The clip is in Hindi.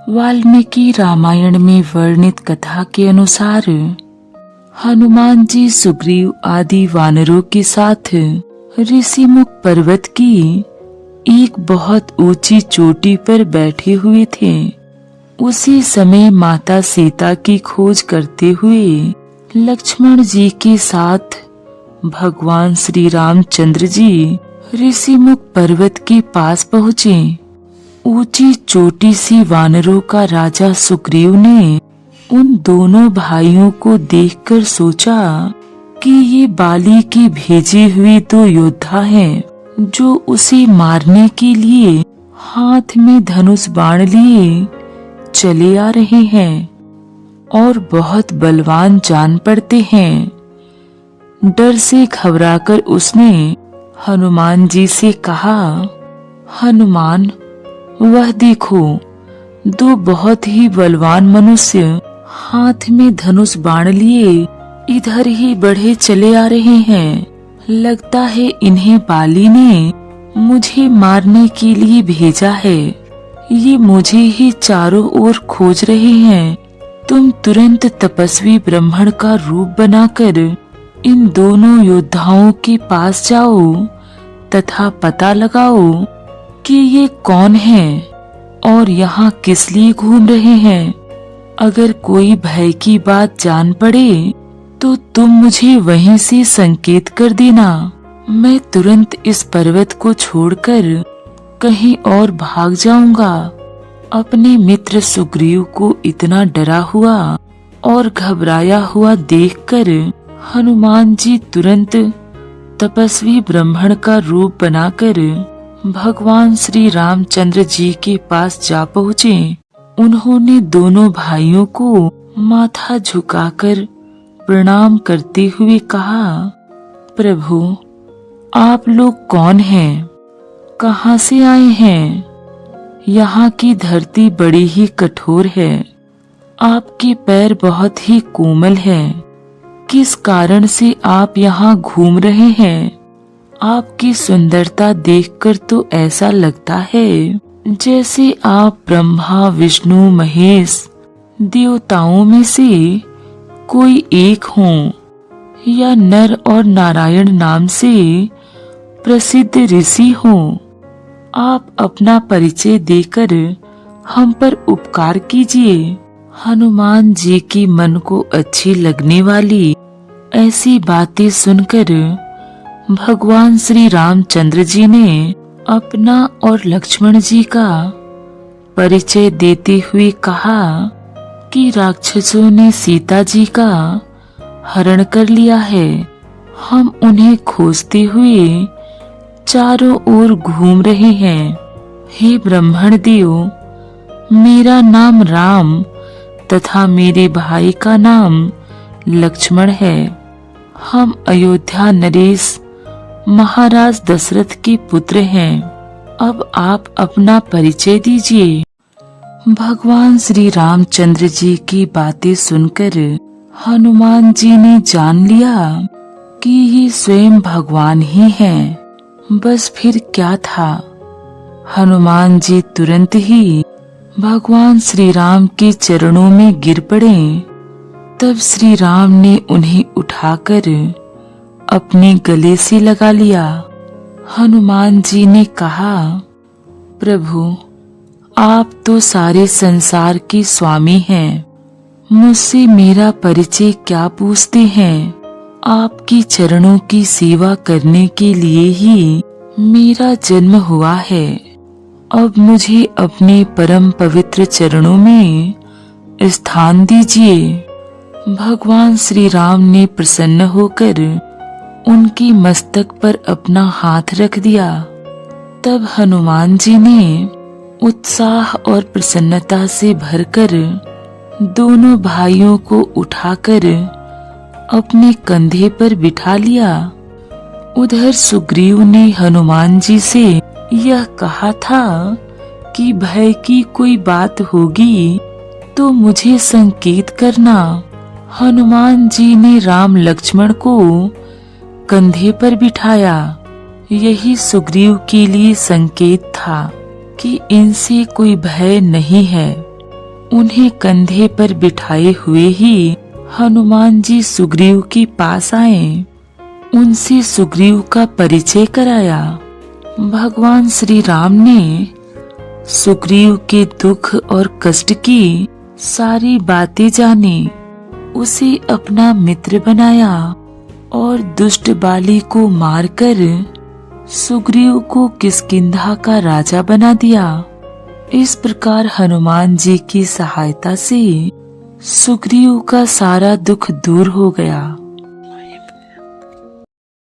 वाल्मीकि रामायण में वर्णित कथा के अनुसार हनुमान जी सुग्रीव आदि वानरों के साथ ऋषिमुख पर्वत की एक बहुत ऊंची चोटी पर बैठे हुए थे। उसी समय माता सीता की खोज करते हुए लक्ष्मण जी के साथ भगवान श्री रामचंद्र जी ऋषिमुख पर्वत के पास पहुँचे। ऊंची चोटी से वानरों का राजा सुग्रीव ने उन दोनों भाइयों को देखकर सोचा कि ये बाली के भेजे हुए दो योद्धा हैं, जो उसे मारने के लिए हाथ में धनुष बाण लिए चले आ रहे हैं और बहुत बलवान जान पड़ते हैं। डर से घबराकर उसने हनुमान जी से कहा, हनुमान, वह देखो, दो बहुत ही बलवान मनुष्य हाथ में धनुष बाण लिए इधर ही बढ़े चले आ रहे हैं। लगता है इन्हें बाली ने मुझे मारने के लिए भेजा है। ये मुझे ही चारों ओर खोज रहे हैं। तुम तुरंत तपस्वी ब्राह्मण का रूप बनाकर इन दोनों योद्धाओं के पास जाओ तथा पता लगाओ कि ये कौन हैं और यहाँ किस लिए घूम रहे हैं। अगर कोई भय की बात जान पड़े तो तुम मुझे वहीं से संकेत कर देना। मैं तुरंत इस पर्वत को छोड़कर कहीं और भाग जाऊंगा। अपने मित्र सुग्रीव को इतना डरा हुआ और घबराया हुआ देखकर हनुमान जी तुरंत तपस्वी ब्राह्मण का रूप बनाकर भगवान श्री रामचंद्र जी के पास जा पहुँचे। उन्होंने दोनों भाइयों को माथा झुकाकर प्रणाम करते हुए कहा, प्रभु, आप लोग कौन हैं? कहाँ से आए हैं? यहाँ की धरती बड़ी ही कठोर है। आपके पैर बहुत ही कोमल हैं। किस कारण से आप यहाँ घूम रहे हैं? आपकी सुंदरता देखकर तो ऐसा लगता है जैसे आप ब्रह्मा, विष्णु, महेश देवताओं में से कोई एक हों या नर और नारायण नाम से प्रसिद्ध ऋषि हों। आप अपना परिचय देकर हम पर उपकार कीजिए। हनुमान जी की मन को अच्छी लगने वाली ऐसी बातें सुनकर भगवान श्री रामचंद्र जी ने अपना और लक्ष्मण जी का परिचय देते हुए कहा कि राक्षसों ने सीता जी का हरण कर लिया है। हम उन्हें खोजते हुए चारों ओर घूम रहे हैं। हे ब्राह्मण देव, मेरा नाम राम तथा मेरे भाई का नाम लक्ष्मण है। हम अयोध्या नरेश महाराज दशरथ के पुत्र हैं। अब आप अपना परिचय दीजिए। भगवान श्री रामचंद्र जी की बातें सुनकर हनुमान जी ने जान लिया कि ये स्वयं भगवान ही हैं। बस फिर क्या था। हनुमान जी तुरंत ही भगवान श्री राम के चरणों में गिर पड़े। तब श्री राम ने उन्हें उठाकर अपने गले से लगा लिया। हनुमान जी ने कहा, प्रभु, आप तो सारे संसार के स्वामी हैं। मुझसे मेरा परिचय क्या पूछते हैं? आपकी चरणों की सेवा करने के लिए ही मेरा जन्म हुआ है। अब मुझे अपने परम पवित्र चरणों में स्थान दीजिए। भगवान श्री राम ने प्रसन्न होकर उनके मस्तक पर अपना हाथ रख दिया। तब हनुमान जी ने उत्साह और प्रसन्नता से भरकर दोनों भाइयों को उठाकर अपने कंधे पर बिठा लिया। उधर सुग्रीव ने हनुमान जी से यह कहा था कि भय की कोई बात होगी तो मुझे संकेत करना। हनुमान जी ने राम लक्ष्मण को कंधे पर बिठाया। यही सुग्रीव के लिए संकेत था कि इनसे कोई भय नहीं है। उन्हें कंधे पर बिठाए हुए ही हनुमान जी सुग्रीव के पास आए। उनसे सुग्रीव का परिचय कराया। भगवान श्री राम ने सुग्रीव के दुख और कष्ट की सारी बातें जानी, उसे अपना मित्र बनाया और दुष्ट बाली को मारकर सुग्रीव को किष्किंधा का राजा बना दिया। इस प्रकार हनुमान जी की सहायता से सुग्रीव का सारा दुख दूर हो गया।